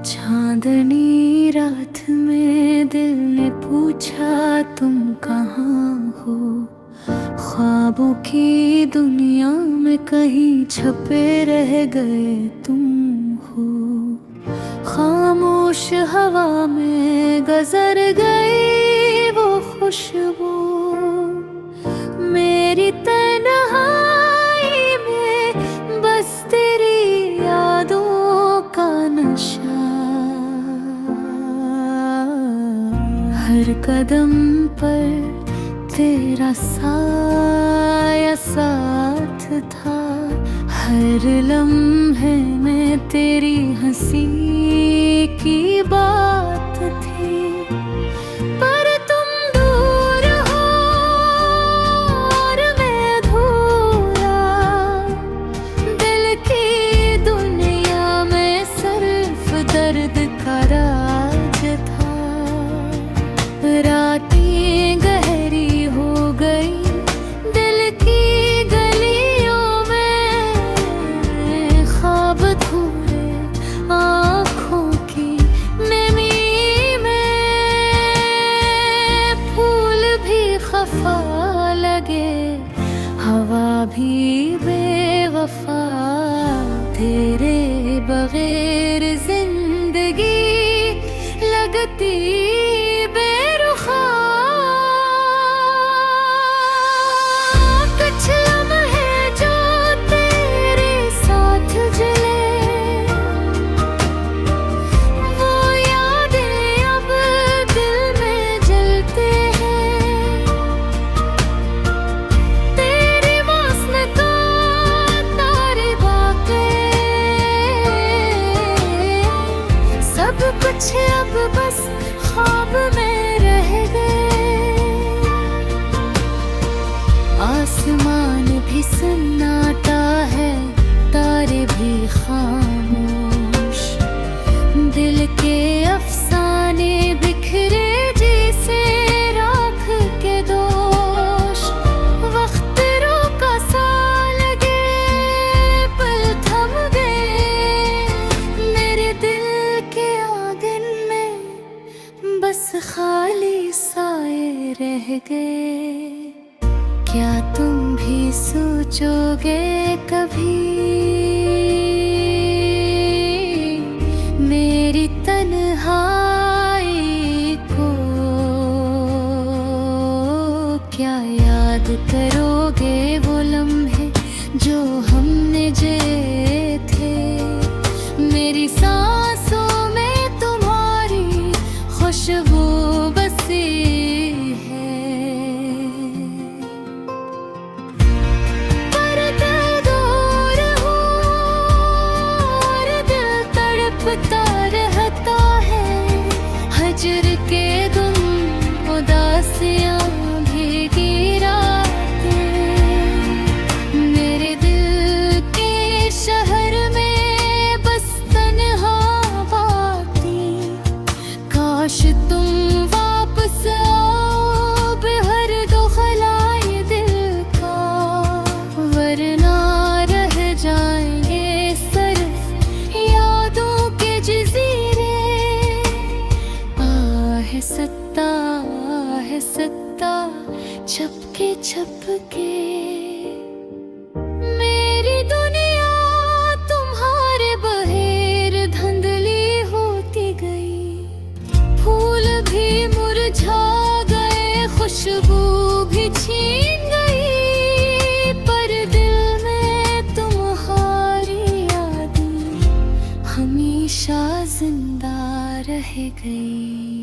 चांदनी रात में दिल ने पूछा तुम कहाँ हो। ख्वाबों की दुनिया में कहीं छपे रह गए तुम हो। खामोश हवा में गुजर गई वो खुशबू, मेरी तन्हाई में बस तेरी यादों का नशा। हर कदम पर तेरा साया साथ था, हर लम्हे में तेरी हंसी की बात थी। पर तुम दूर हो और मैं अधूरा, दिल की दुनिया में सिर्फ दर्द का राज था। रातें गहरी हो गई दिल की गलियों में, ख्वाब धूरे आँखों की नमी में। फूल भी खफा लगे, हवा भी बेवफा, तेरे बगैर जिंदगी लगती बेरुखा। कुछ लम्हे जो तेरे साथ जले, वो यादें अब दिल में जलते हैं। तेरी मौसम को तारे बाके, सब कुछ अब बस ख्वाब में रह गए। आसमान भी सन्नाटा है, तारे भी खामोश, दिल के अफसाने बिखरे जैसे राख के दोष। वक्त रोका सा लगे, पल थम गए, मेरे दिल के आंगन में बस खाली साए रह गए। क्या तुम भी सोचोगे कभी मेरी तन्हाई को? क्या याद करोगे वो लम्हे जो हमने जिए थे? मेरी सांसों में तुम्हारी खुशबू बसी है। पर दिल दूर हो और दिल तड़पता रहता है। हजर के गुम उदासियां भीगी रातें, मेरे दिल के शहर में बस तन्हा बातें। काश तुम वापस आओ, बेहर दो खलाए दिल का, वरना रह जाएंगे सिर्फ यादों के जजीरे। आहे सत्ता छपके छपके, मेरी दुनिया तुम्हारे बहेर धुंधली होती गई। फूल भी मुरझा गए, खुशबू भी छीन गई, पर दिल में तुम्हारी यादें हमेशा जिंदा रह गई।